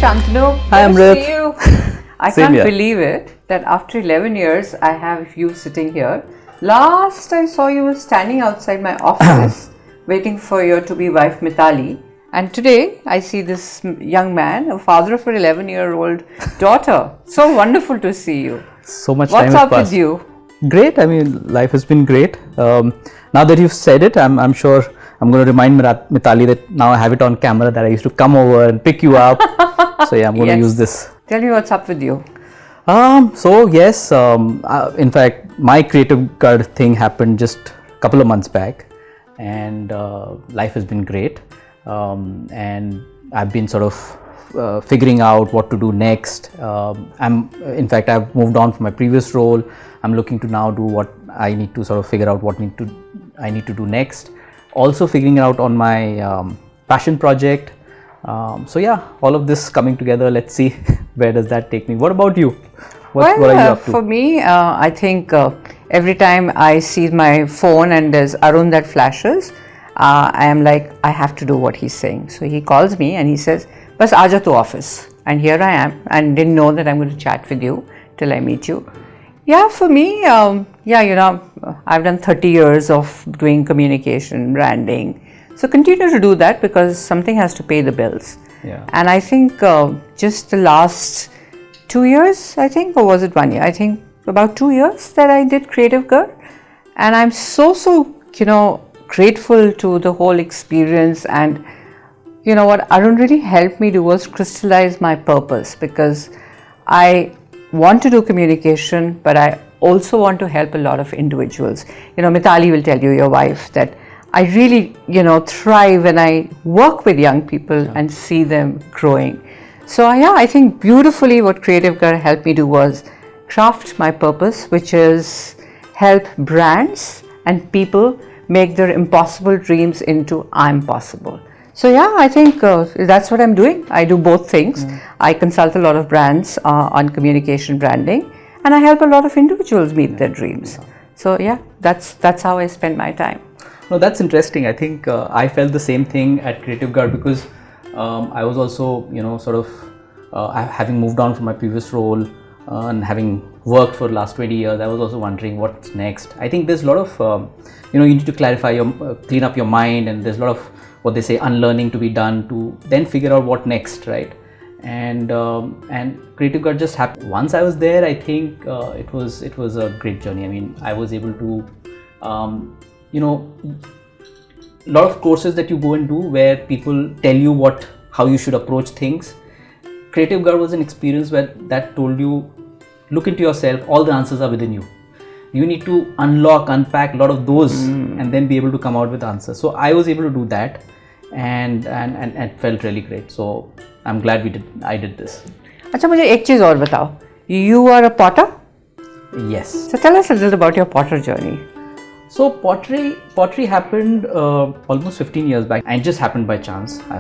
Shantanu. Hi, Amrit. See you. I Same can't here. believe it that after 11 years I have you sitting here. Last I saw you was standing outside my office waiting for your to-be wife Mitali. And today I see this young man, a father of an 11-year-old daughter. So wonderful to see you. So much What's time up has passed. with you? Great. I mean, life has been great. Now that you've said it, I'm sure I'm going to remind Mitali that now I have it on camera that I used to come over and pick you up. So yeah, I'm going to use this. Tell me what's up with you. In fact, my Creativegarh thing happened just a couple of months back, and life has been great. And I've been sort of figuring out what to do next. I've moved on from my previous role. I'm looking to now do what I need to sort of figure out what I need to do next. Also figuring out on my passion project. So yeah, all of this coming together. Let's see where does that take me. What about you? What are you up to? For me, I think every time I see my phone and there's Arun that flashes, I am like, I have to do what he's saying. So he calls me and he says, "Bas aaja to office." And here I am, and didn't know that I'm going to chat with you till I meet you. Yeah, for me, I've done 30 years of doing communication, branding. So continue to do that because something has to pay the bills. Yeah. And I think just the last 2 years, I think, or was it 1 year? I think about 2 years that I did Creativegarh. And I'm so grateful to the whole experience. And you know what Arun really helped me do was crystallize my purpose, because I want to do communication, but I also want to help a lot of individuals. Mitali will tell you, your wife, that I really, thrive when I work with young people and see them growing. So yeah, I think beautifully what Creativegarh helped me do was craft my purpose, which is help brands and people make their impossible dreams into I'm possible. So yeah, I think that's what I'm doing. I do both things. I consult a lot of brands on communication branding, and I help a lot of individuals meet their dreams. So yeah, that's how I spend my time. No, that's interesting. I think I felt the same thing at Creativegarh because I was also, having moved on from my previous role and having worked for the last 20 years, I was also wondering what's next. I think there's a lot of, you need to clarify clean up your mind, and there's a lot of what they say unlearning to be done to then figure out what next, right? And Creativegarh just happened. Once I was there, I think it was a great journey. I mean, I was able to, a lot of courses that you go and do where people tell you how you should approach things. Creativegarh was an experience where that told you, look into yourself, all the answers are within you. You need to unpack a lot of those and then be able to come out with answers. So I was able to do that, and it felt really great. So I'm glad I did this. अच्छा, मुझे एक चीज और बताओ. You are a potter? Yes. So tell us a little about your potter journey. So pottery happened almost 15 years back, and it just happened by chance. I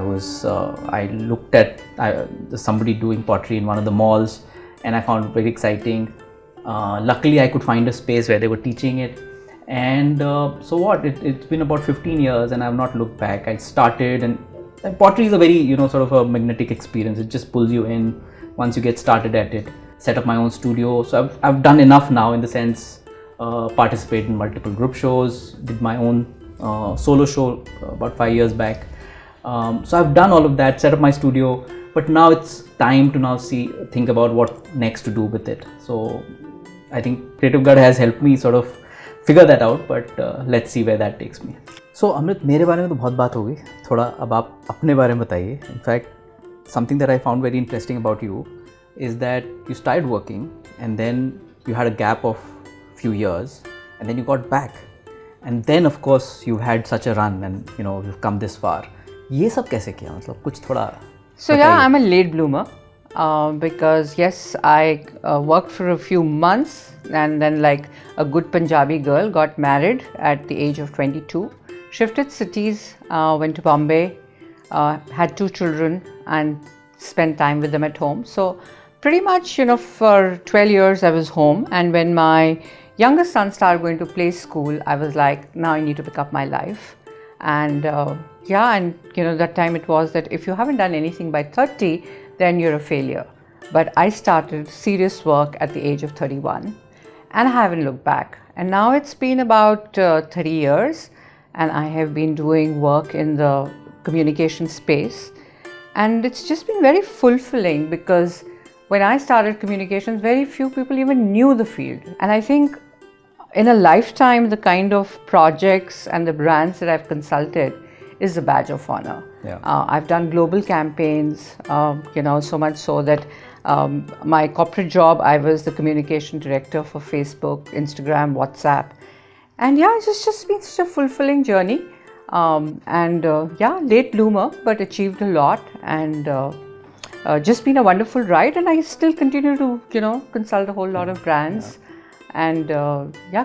looked at somebody doing pottery in one of the malls, and I found it very exciting. Luckily, I could find a space where they were teaching it, and it's been about 15 years, and I've not looked back. I started, and pottery is a very sort of a magnetic experience. It just pulls you in once you get started at it. Set up my own studio, so I've done enough now in the sense. Participate in multiple group shows, did my own solo show about 5 years back. So I've done all of that, set up my studio, but now it's time to think about what next to do with it. So I think Creativegarh has helped me sort of figure that out, but let's see where that takes me. So Amrit, मेरे बारे में तो बहुत बात हो गई, थोड़ा अब आप अपने बारे में बताइए. In fact, something that I found very interesting about you is that you started working and then you had a gap of few years, and then you got back, and then of course you had such a run, and you've come this far. ये सब कैसे किया, मतलब कुछ थोड़ा. So yeah, I'm a late bloomer because yes, I worked for a few months, and then like a good Punjabi girl got married at the age of 22, shifted cities, went to Bombay, had 2 children and spent time with them at home. So pretty much for 12 years I was home, and when my youngest son started going to play school, I was like, now I need to pick up my life. And that time it was that if you haven't done anything by 30, then you're a failure. But I started serious work at the age of 31 and I haven't looked back. And now it's been about 30 years and I have been doing work in the communication space. And it's just been very fulfilling because when I started communications, very few people even knew the field. And I think in a lifetime, the kind of projects and the brands that I've consulted is a badge of honor. Yeah. I've done global campaigns, so much so that my corporate job, I was the communication director for Facebook, Instagram, WhatsApp. And yeah, it's just been such a fulfilling journey. Late bloomer, but achieved a lot and just been a wonderful ride. And I still continue to, consult a whole lot of brands. And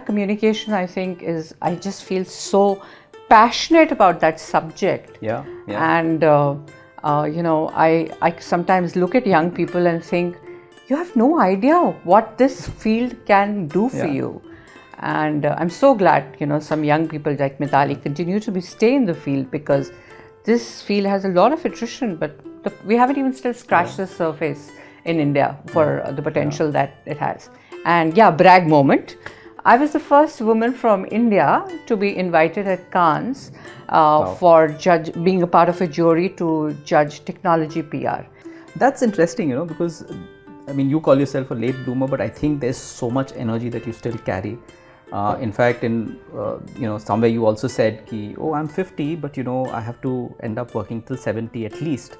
communication, I think I just feel so passionate about that subject. And I sometimes look at young people and think, you have no idea what this field can do for you. And I'm so glad, some young people like Mitali continue to stay in the field because this field has a lot of attrition, but we haven't even still scratched the surface in India for the potential that it has. And brag moment. I was the first woman from India to be invited at Cannes for being a part of a jury to judge technology PR. That's interesting, because you call yourself a late bloomer, but I think there's so much energy that you still carry. In fact, somewhere you also said, I'm 50, but I have to end up working till 70 at least.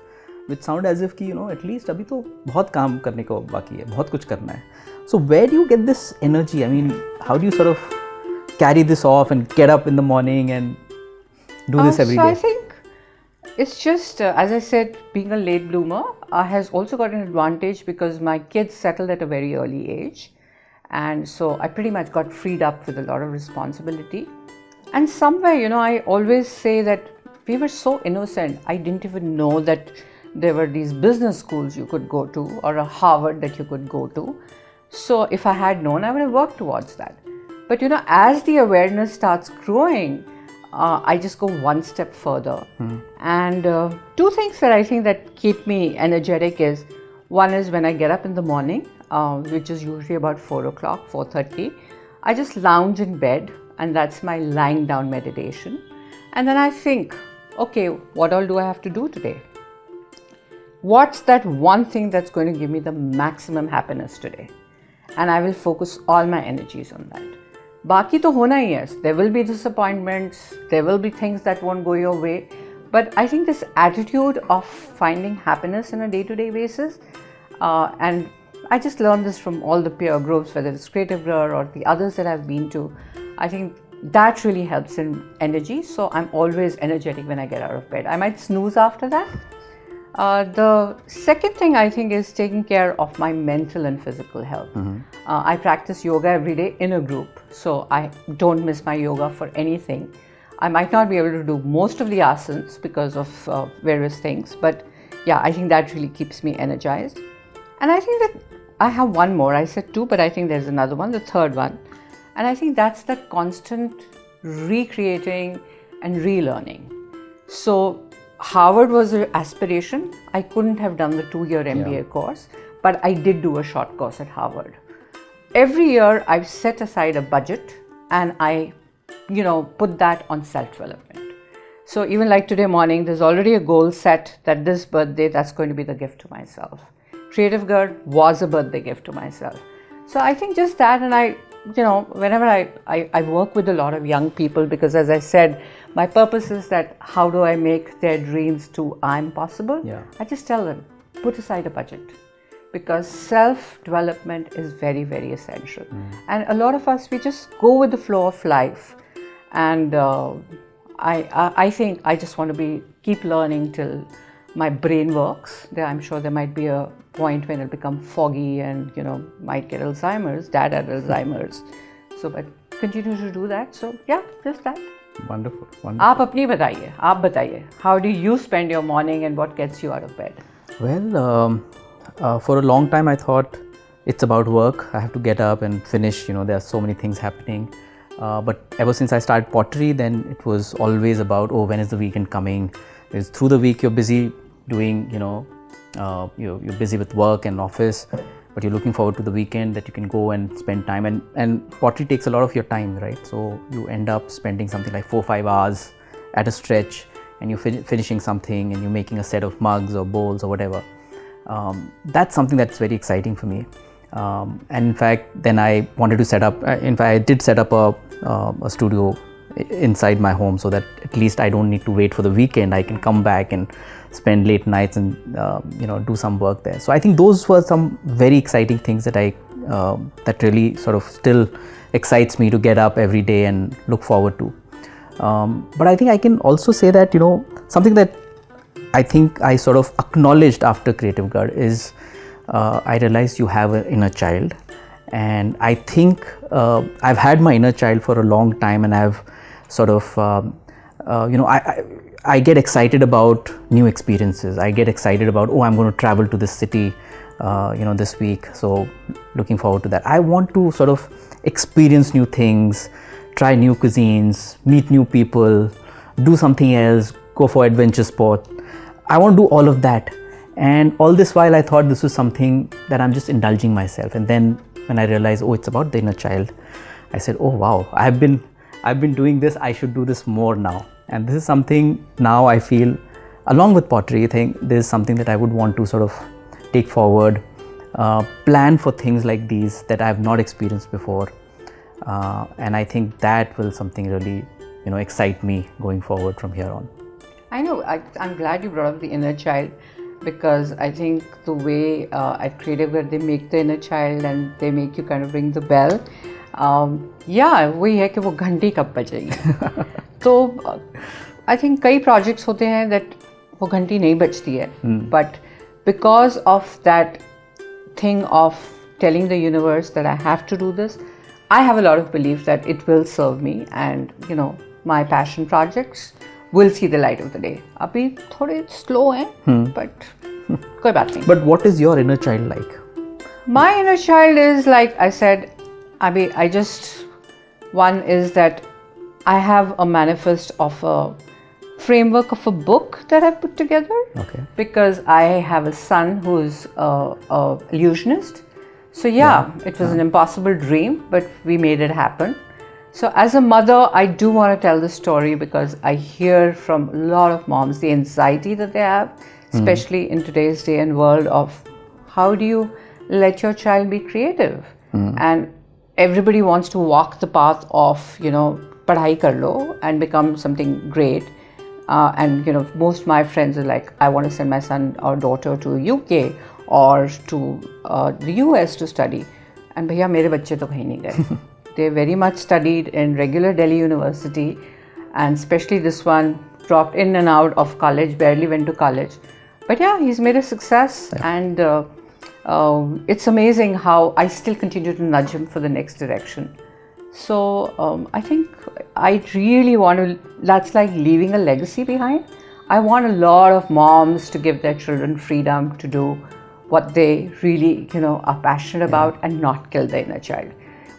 Which sound as if at least अभी तो बहुत काम करने को बाकी है, बहुत कुछ करना है. So where do you get this energy? How do you sort of carry this off and get up in the morning and do this every day? I think it's just, as I said, being a late bloomer has also got an advantage because my kids settled at a very early age. And so I pretty much got freed up with a lot of responsibility. And somewhere, I always say that we were so innocent. I didn't even know that there were these business schools you could go to or a Harvard that you could go to. So if I had known, I would have worked towards that. But as the awareness starts growing, I just go one step further. And two things that I think that keep me energetic is, one is when I get up in the morning, which is usually about 4 o'clock, 4:30, I just lounge in bed and that's my lying down meditation. And then I think, okay, what all do I have to do today? What's that one thing that's going to give me the maximum happiness today? And I will focus all my energies on that. Baki to hona hi hai. There will be disappointments, there will be things that won't go your way. But I think this attitude of finding happiness on a day-to-day basis, and I just learned this from all the peer groups, whether it's Creativegarh or the others that I've been to. I think that really helps in energy. So I'm always energetic when I get out of bed. I might snooze after that. The second thing I think is taking care of my mental and physical health. I practice yoga every day in a group, so I don't miss my yoga for anything. I might not be able to do most of the asanas because of various things, but I think that really keeps me energized. And I think that I have one more. I said two, but I think there's another one, the third one. And I think that's that constant recreating and relearning. So Harvard was an aspiration. I couldn't have done the 2-year MBA course, but I did do a short course at Harvard. Every year I've set aside a budget and I, put that on self-development. So even like today morning, there's already a goal set that this birthday, that's going to be the gift to myself. Creativegarh was a birthday gift to myself. So I think just that, and I, whenever I work with a lot of young people, because as I said, my purpose is that how do I make their dreams to I'm possible? I just tell them, put aside a budget, because self-development is very, very essential. And a lot of us, we just go with the flow of life. And I think I just want to keep learning till my brain works. I'm sure there might be a point when it'll become foggy and, might get Alzheimer's. Dad had Alzheimer's. So, but continue to do that. So, just that. Wonderful. आप अपनी बताइए, आप बताइए. How do you spend your morning and what gets you out of bed? Well, for a long time I thought it's about work. I have to get up and finish. There are so many things happening. But ever since I started pottery, then it was always about, when is the weekend coming? Through the week you're busy doing, you're busy with work and office, but you're looking forward to the weekend that you can go and spend time, and pottery takes a lot of your time, right? So you end up spending something like 4-5 hours at a stretch, and you're finishing something, and you're making a set of mugs or bowls or whatever. That's something that's very exciting for me. And in fact, then I wanted to set up, I did set up a studio inside my home, so that at least I don't need to wait for the weekend. I can come back and spend late nights and do some work there. So I think those were some very exciting things that that really sort of still excites me to get up every day and look forward to. But I think I can also say that something that I think I sort of acknowledged after Creativegarh is I realized you have an inner child, and I think I've had my inner child for a long time, and I've sort of I get excited about new experiences. I get excited about, I'm going to travel to this city this week, so looking forward to that. I want to sort of experience new things, try new cuisines, meet new people, do something else, go for adventure sport. I want to do all of that, and all this while I thought this was something that I'm just indulging myself. And then when I realized, it's about the inner child, I said, wow, I've been doing this, I should do this more now. And this is something now I feel, along with pottery, I think this is something that I would want to sort of take forward, plan for things like these that I have not experienced before. And I think that will something really, excite me going forward from here on. I know, I'm glad you brought up the inner child, because I think the way at Creativegarh they make the inner child and they make you kind of ring the bell. वही है कि वो घंटी कब बजेगी. तो I think कई projects होते हैं that वो घंटी नहीं बजती है, but because of that thing of telling the universe that I have to do this, I have a lot of belief that it will serve me, and my passion projects will see the light of the day. अभी थोड़े slow हैं, but कोई बात नहीं. But what is your inner child like? My inner child is, like I said, one is that I have a manifest of a framework of a book that I've put together. Okay. Because I have a son who's a illusionist. So it was an impossible dream, but we made it happen. So as a mother, I do want to tell this story because I hear from a lot of moms the anxiety that they have, especially in today's day and world of how do you let your child be creative? And everybody wants to walk the path of, padhai kar lo and become something great. And most of my friends are like, I want to send my son or daughter to UK or to the US to study. And bhaiya, mere bacche to kahin nahi gaye. They very much studied in regular Delhi University, and especially this one dropped in and out of college, barely went to college. But he's made a success, and it's amazing how I still continue to nudge him for the next direction. So I think I really want to, that's like leaving a legacy behind. I want a lot of moms to give their children freedom to do what they really, are passionate about and not kill the inner child.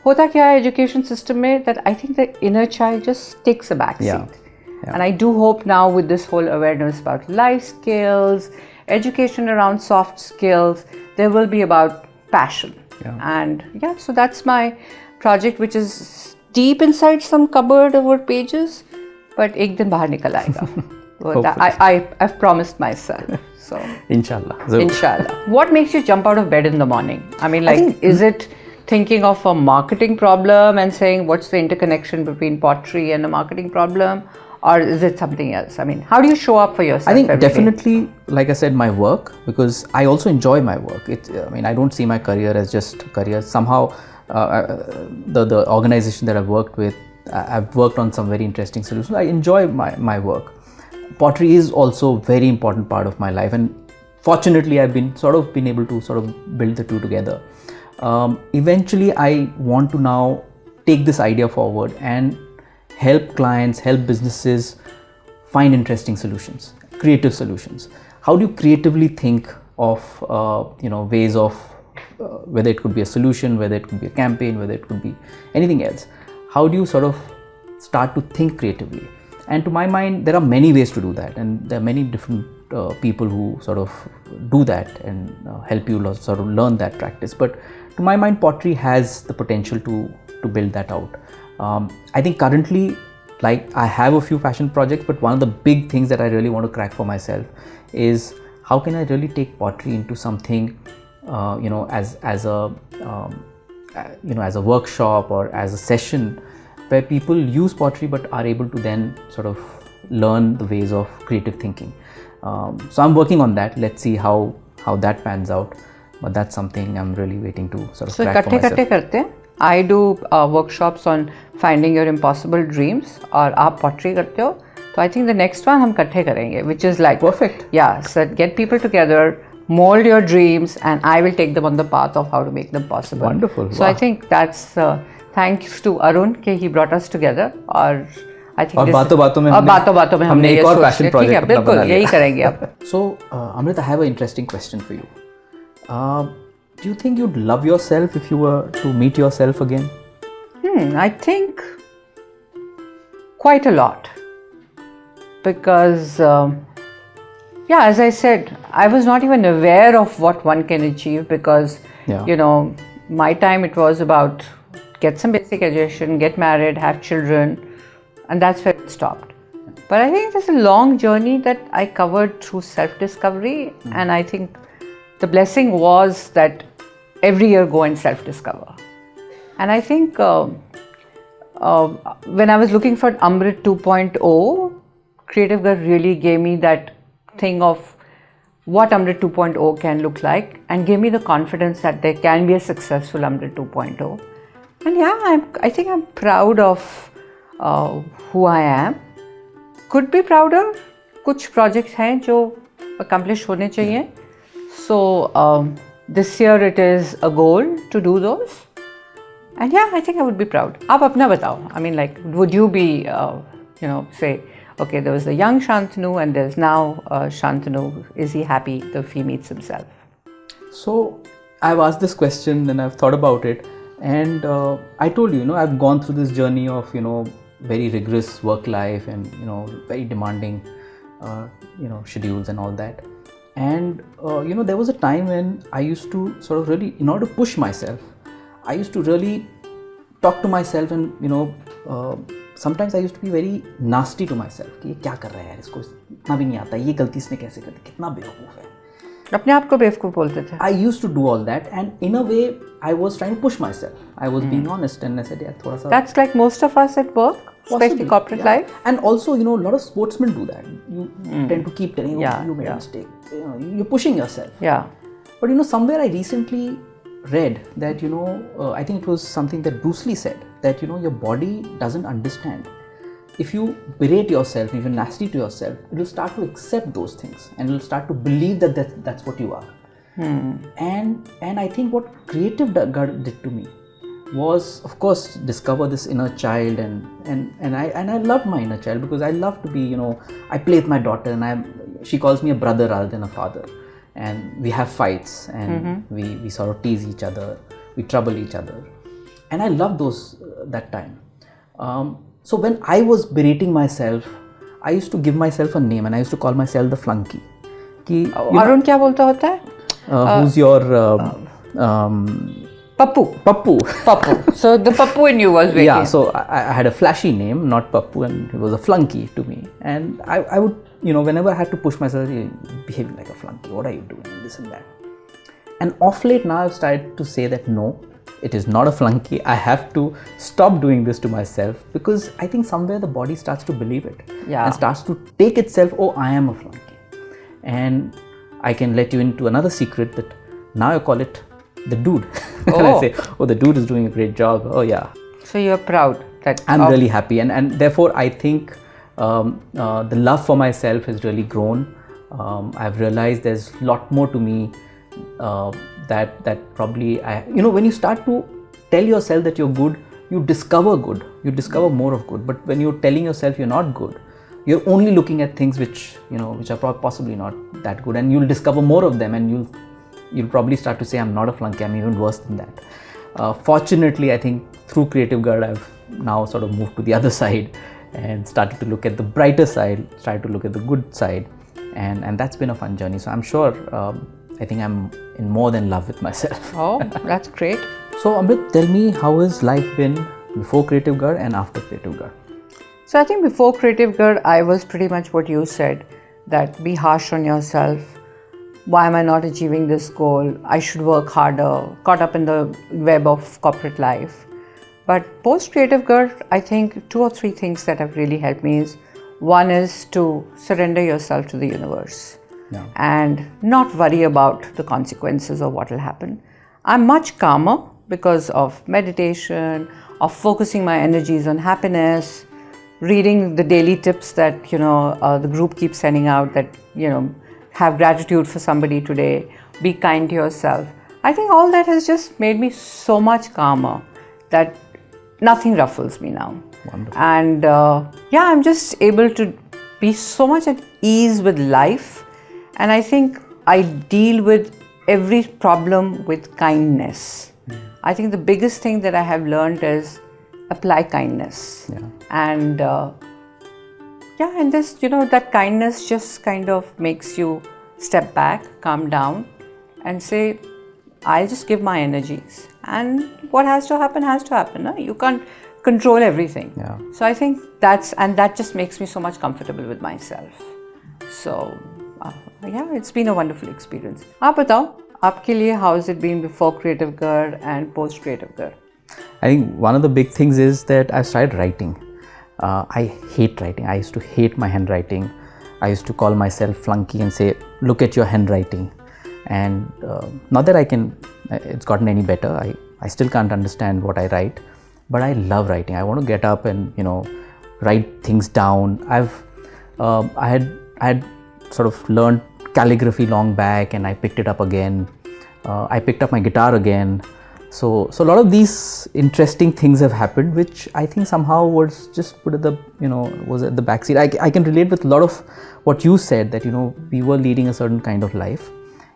Hota kya hai education system mein that I think the inner child just takes a back seat. Yeah. And I do hope now with this whole awareness about life skills, education around soft skills, there will be about passion. Yeah. And so that's my project, which is deep inside some cupboard over pages, but ek din bahar nikal aayega. I've promised myself. So Inshallah. Inshallah. What makes you jump out of bed in the morning? Is it thinking of a marketing problem and saying what's the interconnection between pottery and a marketing problem? Or is it something else? How do you show up for yourself? I think definitely, like I said, my work, because I also enjoy my work. I don't see my career as just a career. Somehow, the organization that I've worked with, I've worked on some very interesting solutions. I enjoy my work. Pottery is also a very important part of my life, and fortunately, I've been able to build the two together. Eventually, I want to now take this idea forward and help clients, help businesses find interesting solutions, creative solutions. How do you creatively think of ways of whether it could be a solution, whether it could be a campaign, whether it could be anything else? How do you start to think creatively? And to my mind, there are many ways to do that, and there are many different people who sort of do that and help you sort of learn that practice. But to my mind, pottery has the potential to build that out. I think currently, like, I have a few passion projects, but one of the big things that I really want to crack for myself is how can I really take pottery into something, as a workshop or as a session where people use pottery but are able to then sort of learn the ways of creative thinking. So I'm working on that. Let's see how that pans out. But that's something I'm really waiting to sort of crack for myself. So करते हैं. I do workshops on finding your impossible dreams और आप pottery करते हो. So I think the next one हम इकट्ठे करेंगे, which is like perfect. Yeah, so get people together, mold your dreams, and I will take them on the path of how to make them possible. Wonderful. So wow. I think that's thanks to Arun कि he brought us together. और I think बातों में हमने एक और passion project अपना बना लिया. यही करेंगे अब. So Amrit, I have an interesting question for you. Do you think you'd love yourself if you were to meet yourself again? I think quite a lot. Because, as I said, I was not even aware of what one can achieve because, my time it was about get some basic education, get married, have children, and that's where it stopped. But I think there's a long journey that I covered through self-discovery, and I think the blessing was that every year go and self-discover. And I think when I was looking for Amrit 2.0, Creativegarh really gave me that thing of what Amrit 2.0 can look like and gave me the confidence that there can be a successful Amrit 2.0. And I think I'm proud of who I am. Could be prouder. कुछ projects हैं जो accomplish होने चाहिए. So this year it is a goal to do those. And I think I would be proud. आप अपना बताओ. I mean, like, would you be, say, okay, there was the young Shantanu and there's now Shantanu. Is he happy if he meets himself? So I've asked this question and I've thought about it. And I told you, I've gone through this journey of, very rigorous work life and, very demanding, schedules and all that. And, there was a time when I used to sort of really, in order to push myself, I used to really talk to myself and, sometimes I used to be very nasty to myself कि ये क्या कर रहा है यार, इसको इतना भी नहीं आता, ये गलती इसने कैसे कर दी, कितना बेवकूफ़ है. अपने आप को बेवकूफ़ बोलते थे. I used to do all that and in a way I was trying to push myself. I was being honest and I said यार थोड़ा सा. That's like most of us at work, especially corporate life. And also, a lot of sportsmen do that. You tend to keep telling, you made a mistake. You're pushing yourself. Yeah. But somewhere I recently read that, I think it was something that Bruce Lee said, that, your body doesn't understand. If you berate yourself, if you're nasty to yourself, it will start to accept those things and it will start to believe that that's what you are. And I think what Creativegarh did to me was, of course, discover this inner child and I love my inner child because I love to be, I play with my daughter and she calls me a brother rather than a father. And we have fights and we sort of tease each other, we trouble each other. And I love that time. So when I was berating myself, I used to give myself a name and I used to call myself the flunky. Arun क्या बोलता होता है? Who's your Pappu. So the Pappu in you was waking. Yeah, so I had a flashy name, not Pappu, and it was a flunky to me. And I would, whenever I had to push myself, behaving like a flunky, what are you doing, this and that. And off late now I've started to say that no, it is not a flunky. I have to stop doing this to myself because I think somewhere the body starts to believe it. Yeah. And starts to take itself, oh, I am a flunky. And I can let you into another secret that now I call it the dude. And I say, oh, the dude is doing a great job. Oh, yeah. So you're proud that I'm really happy. And therefore, I think the love for myself has really grown. I've realized there's a lot more to me that probably when you start to tell yourself that you're good, you discover good. You discover more of good. But when you're telling yourself you're not good, you're only looking at things which are possibly not that good, and you'll discover more of them, and you'll probably start to say, I'm not a flunky, I'm even worse than that. Fortunately, I think through Creativegarh, I've now sort of moved to the other side and started to look at the brighter side, started to look at the good side. and that's been a fun journey. So I'm sure, I think I'm in more than love with myself. Oh, that's great. So Amrit, tell me, how has life been before Creativegarh and after Creativegarh? So I think before Creativegarh, I was pretty much what you said, that be harsh on yourself. Why am I not achieving this goal? I should work harder, caught up in the web of corporate life. But post Creativegarh, I think 2 or 3 things that have really helped me is, one is to surrender yourself to the universe and not worry about the consequences of what will happen. I'm much calmer because of meditation, of focusing my energies on happiness, reading the daily tips that the group keeps sending out, that have gratitude for somebody today, be kind to yourself. I think all that has just made me so much calmer that nothing ruffles me now. Wonderful. And I'm just able to be so much at ease with life, and I think I deal with every problem with kindness. I think the biggest thing that I have learned is apply kindness. And and this, that kindness just kind of makes you step back, calm down, and say, I'll just give my energies, and what has to happen has to happen. No? You can't control everything. So I think that just makes me so much comfortable with myself. So it's been a wonderful experience. आप बताओ, आपके लिए how has it been before Creativegarh and post Creativegarh? I think one of the big things is that I started writing. I hate writing. I used to hate my handwriting. I used to call myself flunky and say, look at your handwriting. And not that it's gotten any better. I still can't understand what I write, but I love writing. I want to get up and, write things down. I had sort of learned calligraphy long back, and I picked it up again. I picked up my guitar again. So a lot of these interesting things have happened, which I think somehow was just put at the, was at the backseat. I can relate with a lot of what you said, that, we were leading a certain kind of life,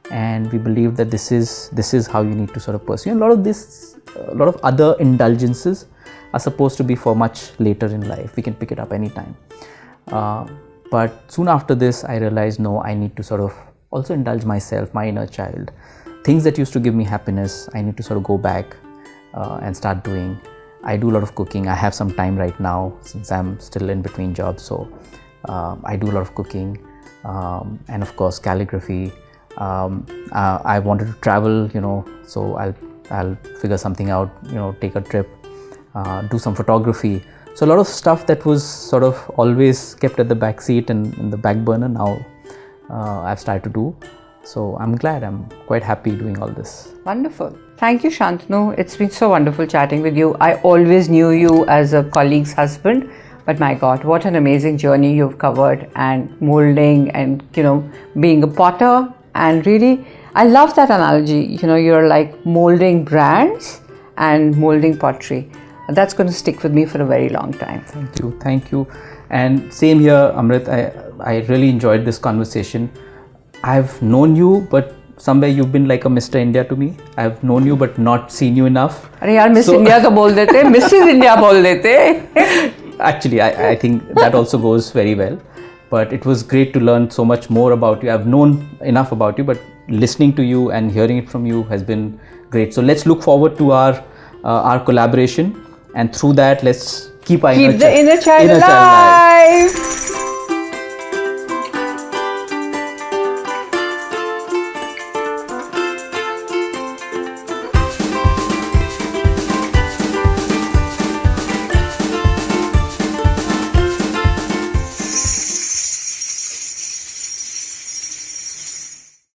and we believed that this is how you need to sort of pursue. And a lot of other indulgences are supposed to be for much later in life. We can pick it up anytime. But soon after this, I realized, no, I need to sort of also indulge myself, my inner child. Things that used to give me happiness, I need to sort of go back and start doing. I do a lot of cooking. I have some time right now since I'm still in between jobs. So I do a lot of cooking, and of course calligraphy. I wanted to travel, so I'll figure something out, take a trip, do some photography. So a lot of stuff that was sort of always kept at the back seat and in the back burner, now I've started to do. So I'm glad, I'm quite happy doing all this. Wonderful. Thank you, Shantanu. It's been so wonderful chatting with you. I always knew you as a colleague's husband, but my God, what an amazing journey you've covered, and molding and, being a potter. And really, I love that analogy. You're like molding brands and molding pottery. That's going to stick with me for a very long time. Thank you. And same here, Amrit. I really enjoyed this conversation. I've known you, but somewhere you've been like a Mr. India to me. I've known you, but not seen you enough. अरे यार, Miss India तो बोल देते, Mrs. India बोल देते. Actually, I think that also goes very well. But it was great to learn so much more about you. I've known enough about you, but listening to you and hearing it from you has been great. So let's look forward to our collaboration, and through that, let's keep the inner child alive.